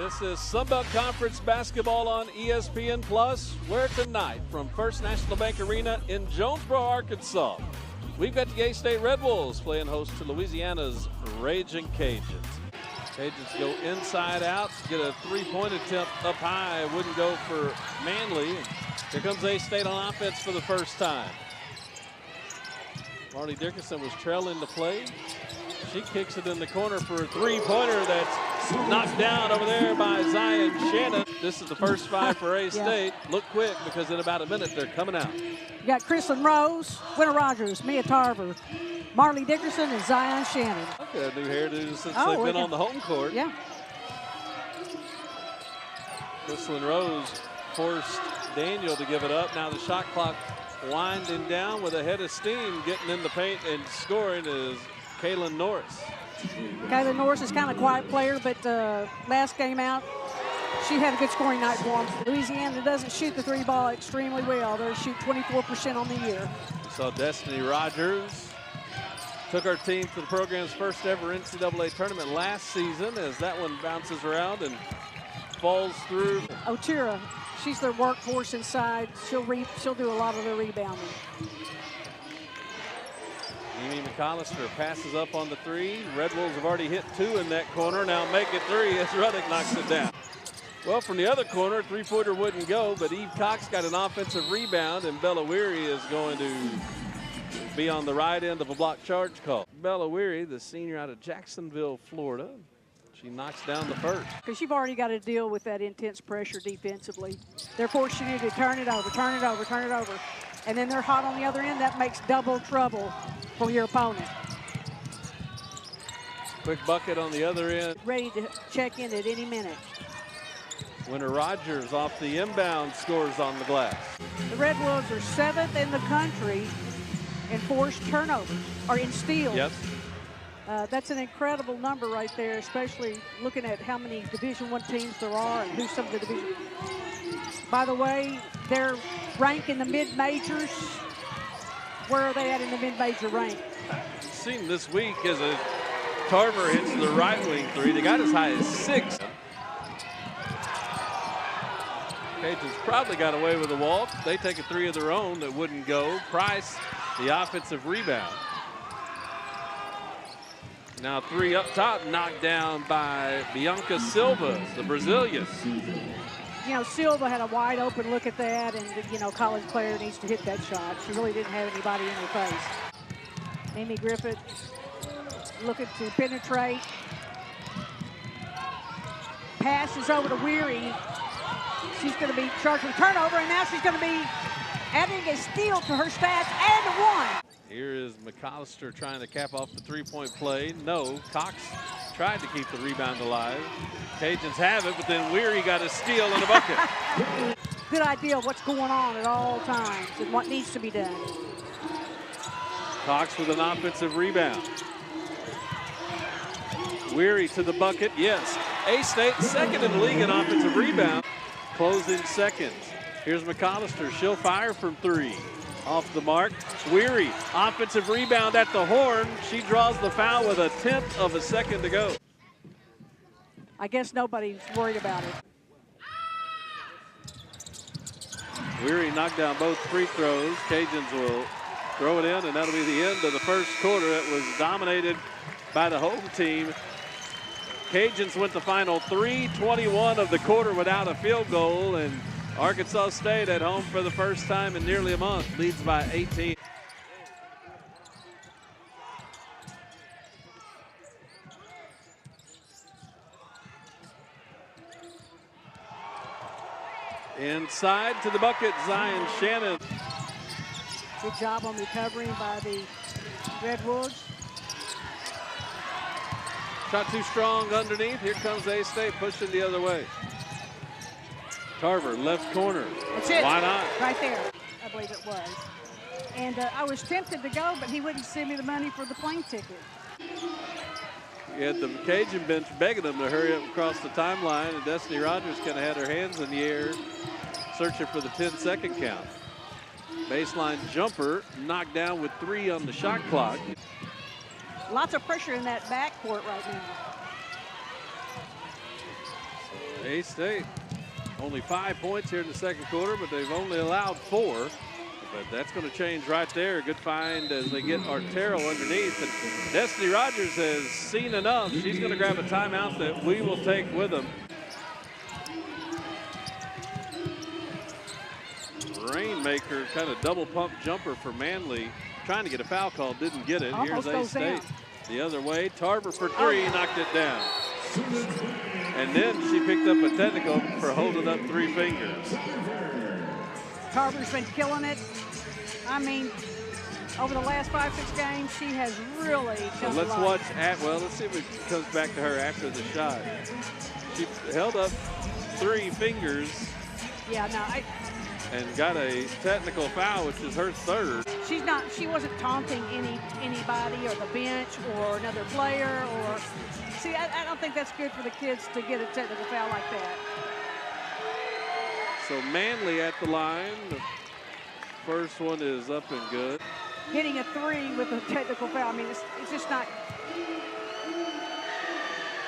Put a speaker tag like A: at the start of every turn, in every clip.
A: This is Sunbelt Conference basketball on ESPN Plus, where tonight from First National Bank Arena in Jonesboro, Arkansas, we've got the A-State Red Wolves playing host to Louisiana's Raging Cajuns. Cajuns go inside out, get a three-point attempt up high. Wouldn't go for Manley. Here comes A-State on offense for the first time. Marley Dickerson was trailing the play. She kicks it in the corner for a three-pointer that's knocked down over there by Zion Shannon. This is the first five for A-State. Yeah. Look quick, because in about a minute they're coming out.
B: You got Chrislyn Rose, Winter Rogers, Mia Tarver, Marley Dickerson, and Zion Shannon.
A: Okay, new hairdos since they've been on the home court.
B: Yeah.
A: Chrislyn Rose forced Daniel to give it up. Now the shot clock winding down with a head of steam. Getting in the paint and scoring is Kaylin Norris.
B: Kaylin Norris is kind of a quiet player, but last game out, she had a good scoring night for them. Louisiana doesn't shoot the three ball extremely well. They shoot 24% on the year.
A: We saw Destiny Rogers took our team to the program's first ever NCAA tournament last season, as that one bounces around and falls through.
B: Otira, she's their workhorse inside. She'll do a lot of the rebounding.
A: Amy McAllister passes up on the three. Red Wolves have already hit two in that corner. Now make it three as Ruddick knocks it down. Well, from the other corner, three-pointer wouldn't go, but Eve Cox got an offensive rebound, and Bella Weary is going to be on the right end of a block charge call. Bella Weary, the senior out of Jacksonville, Florida, she knocks down the first.
B: Because you've already got to deal with that intense pressure defensively. They're forcing you to turn it over, turn it over, turn it over. And then they're hot on the other end. That makes double trouble for your opponent.
A: Quick bucket on the other end.
B: Ready to check in at any minute.
A: Winter Rogers off the inbound scores on the glass.
B: The Red Wolves are 7th in the country in forced turnovers, or in steals.
A: Yes.
B: That's an incredible number right there, especially looking at how many Division I teams there are and who some of the division. By the way, they're ranked in the mid-majors. Where are they at in the mid-major rank?
A: Seen this week as a Tarver hits the right wing three. They got as high as 6. Cajuns probably got away with a walk. They take a three of their own that wouldn't go. Price, the offensive rebound. Now three up top, knocked down by Bianca Silva, the Brazilian.
B: You know, Silva had a wide open look at that, and, you know, college player needs to hit that shot. She really didn't have anybody in her face. Amy Griffith looking to penetrate. Passes over to Weary. She's going to be charged with turnover, and now she's going to be adding a steal to her stats and a one.
A: Here is McAllister trying to cap off the three-point play. No, Cox tried to keep the rebound alive. Cajuns have it, but then Weary got a steal and a bucket.
B: Good idea of what's going on at all times and what needs to be done.
A: Cox with an offensive rebound. Weary to the bucket, yes. A-State second in the league in offensive rebound. Closing seconds. Here's McAllister, she'll fire from three. Off the mark. Weary, offensive rebound at the horn. She draws the foul with 1/10 of a second to go.
B: I guess nobody's worried about it.
A: Weary knocked down both free throws. Cajuns will throw it in, and that'll be the end of the first quarter. It was dominated by the home team. Cajuns went the final 3:21 of the quarter without a field goal, and Arkansas State at home for the first time in nearly a month, leads by 18. Inside to the bucket, Zion Shannon.
B: Good job on recovering by the Red Wolves.
A: Shot too strong underneath. Here comes A-State pushing the other way. Tarver, left corner.
B: That's it.
A: Why not?
B: Right there, I believe it was. And I was tempted to go, but he wouldn't send me the money for the plane ticket.
A: You had the Cajun bench begging them to hurry up across the timeline, and Destiny Rogers kind of had her hands in the air, searching for the 10-second count. Baseline jumper, knocked down with 3 on the shot clock.
B: Lots of pressure in that backcourt right now.
A: A-State only 5 points here in the second quarter, but they've only allowed 4. But that's going to change right there. Good find as they get Artero underneath. And Destiny Rogers has seen enough. She's going to grab a timeout that we will take with them. Rainmaker kind of double pump jumper for Manley. Trying to get a foul call, didn't get it.
B: Almost
A: Here's A-State the other way. Tarver for 3, knocked it down. And then she picked up a technical for holding up 3 fingers.
B: Tarver's been killing it. I mean, over the last 5-6 games, she has really come
A: So let's
B: alive.
A: watch let's see if it comes back to her after the shot. She held up 3 fingers.
B: Yeah, no,
A: and got a technical foul, which is her 3rd.
B: She wasn't taunting anybody or the bench or another player or. See, I don't think that's good for the kids to get a technical foul like that.
A: So Manley at the line. The first one is up and good.
B: Hitting a 3 with a technical foul, I mean, it's just not.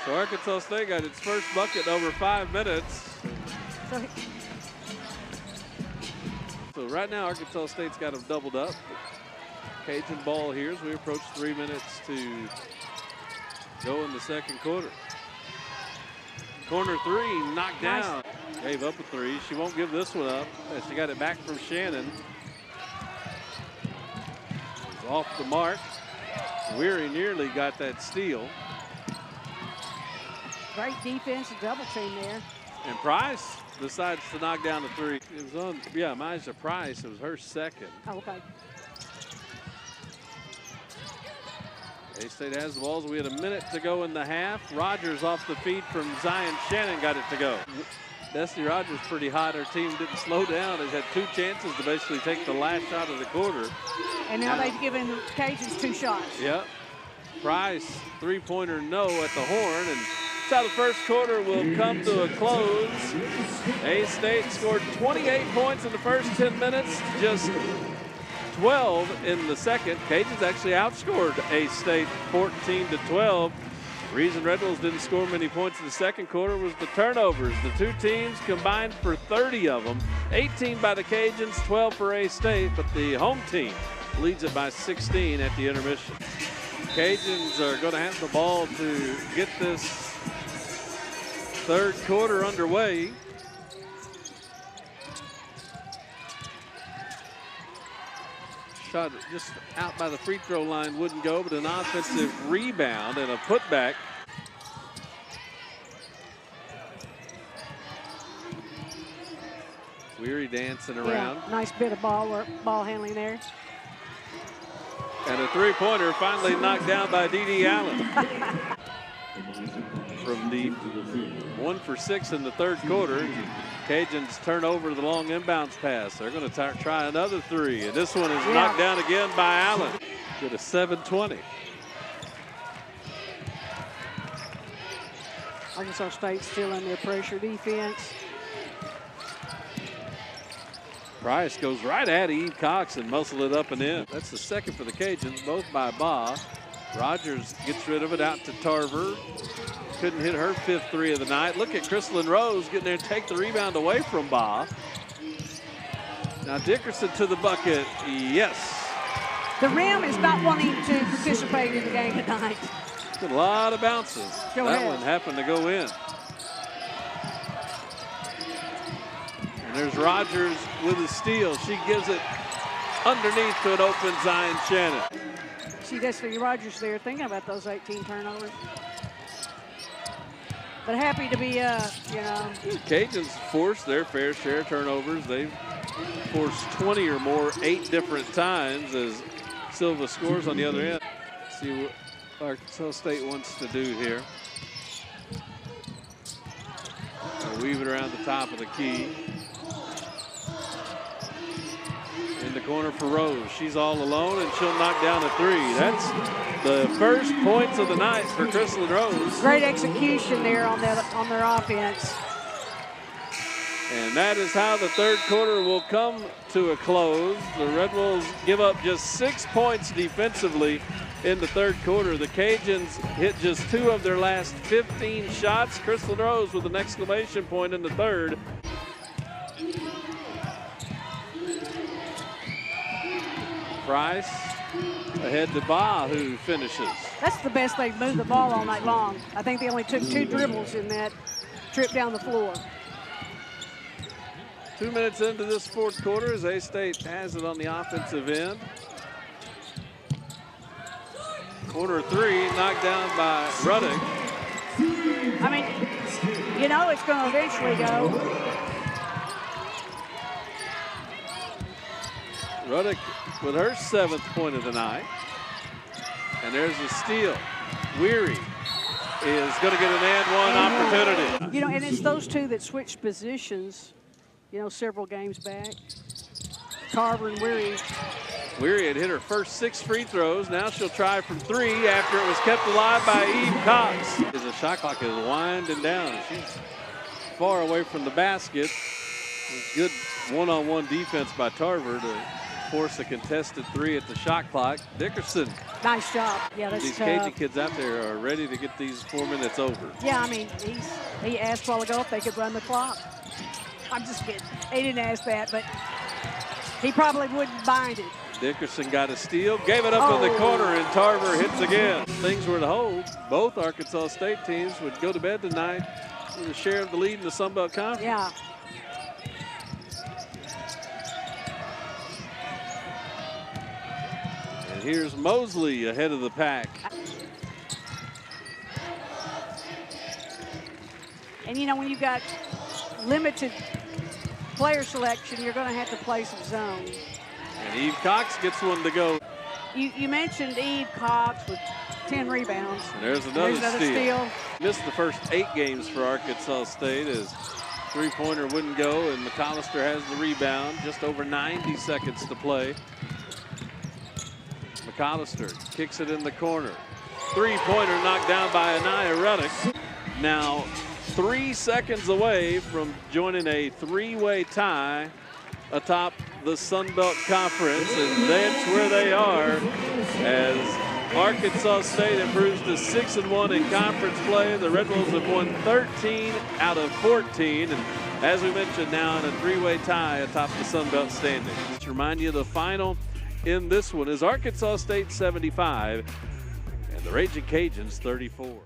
A: So Arkansas State got its first bucket in over 5 minutes. So right now, Arkansas State's got them doubled up. Cajun ball here as we approach 3 minutes to go in the second quarter. Corner 3 knocked down. Gave up a 3. She won't give this one up. As she got it back from Shannon. It's off the mark. Weary nearly got that steal.
B: Great defense and double team there.
A: And Price decides to knock down the 3. It was on, Maja Price. It was her 2nd.
B: Oh, okay.
A: A-State has the balls. We had a minute to go in the half. Rogers off the feed from Zion Shannon got it to go. Destiny Rogers pretty hot. Her team didn't slow down. Has had 2 chances to basically take the last shot of the quarter.
B: And now they've given the Cajuns 2 shots.
A: Yep. Price, 3-pointer no at the horn. And that's how the first quarter will come to a close. A-State scored 28 points in the first 10 minutes. Just 12 in the second. Cajuns actually outscored A-State 14-12. The reason Red Bulls didn't score many points in the second quarter was the turnovers. The 2 teams combined for 30 of them. 18 by the Cajuns, 12 for A-State, but the home team leads it by 16 at the intermission. Cajuns are going to have the ball to get this third quarter underway. Shot just out by the free throw line, wouldn't go, but an offensive rebound and a putback. Weary dancing around.
B: Yeah, nice bit of ball handling there.
A: And a 3-pointer finally knocked down by Dee Allen. From deep, 1 for 6 in the third quarter. Cajuns turn over the long inbounds pass. They're going to try another 3, and this one is knocked down again by Allen. Get a 7-20.
B: Arkansas State still in their pressure defense.
A: Price goes right at Eve Cox and muscle it up and in. That's the second for the Cajuns, both by Baugh. Rogers gets rid of it out to Tarver. Couldn't hit her 5th 3 of the night. Look at Crystalline Rose getting there and take the rebound away from Baugh. Now Dickerson to the bucket, yes.
B: The Rim is not wanting to participate in the game tonight.
A: A lot of bounces. That one happened to go in. And there's Rogers with a steal. She gives it underneath to an open Zion Shannon.
B: See, Destiny Rogers there thinking about those 18 turnovers. But happy to be,
A: Cajuns forced their fair share of turnovers. They've forced 20 or more 8 different times as Silva scores on the other end. See what Arkansas State wants to do here. They'll weave it around the top of the key. In the corner for Rose. She's all alone, and she'll knock down a 3. That's the first points of the night for Crystalline Rose.
B: Great execution there on their offense.
A: And that is how the third quarter will come to a close. The Red Bulls give up just 6 points defensively in the third quarter. The Cajuns hit just 2 of their last 15 shots. Crystal Rose with an exclamation point in the third. Price ahead to Ba, who finishes.
B: That's the best they've moved the ball all night long. I think they only took 2 dribbles in that trip down the floor.
A: 2 minutes into this fourth quarter as A-State has it on the offensive end. Corner 3 knocked down by Ruddick.
B: I mean, you know it's going to eventually go.
A: Ruddick with her 7th point of the night. And there's a steal. Weary is going to get an and 1 opportunity.
B: You know, and it's those two that switched positions, you know, several games back. Carver and Weary.
A: Weary had hit her first 6 free throws. Now she'll try from 3 after it was kept alive by Eve Cox. As the shot clock is winding down. She's far away from the basket. Good one-on-one defense by Tarver to force a contested 3 at the shot clock. Dickerson.
B: Nice job. Yeah, that's
A: these
B: tough.
A: Cajun kids out there are ready to get these 4 minutes over.
B: Yeah, I mean, he asked a while ago if they could run the clock. I'm just kidding. He didn't ask that, but he probably wouldn't mind it.
A: Dickerson got a steal, gave it up in the corner, and Tarver hits again. Things were to hold. Both Arkansas State teams would go to bed tonight with a share of the lead in the Sun Belt Conference.
B: Yeah.
A: And here's Mosley ahead of the pack.
B: And you know, when you've got limited player selection, you're going to have to play some zone.
A: And Eve Cox gets one to go.
B: You mentioned Eve Cox with 10 rebounds.
A: And there's another steal. Missed the first 8 games for Arkansas State as three-pointer wouldn't go, and McAllister has the rebound. Just over 90 seconds to play. McAllister kicks it in the corner. Three-pointer knocked down by Anaya Ruddick. Now 3 seconds away from joining a 3-way tie atop the Sun Belt Conference, and that's where they are as Arkansas State improves to 6-1 in conference play. The Red Wolves have won 13 out of 14, and as we mentioned, now in a 3-way tie atop the Sun Belt standings. Just remind you, the final in this one is Arkansas State 75 and the Raging Cajuns 34.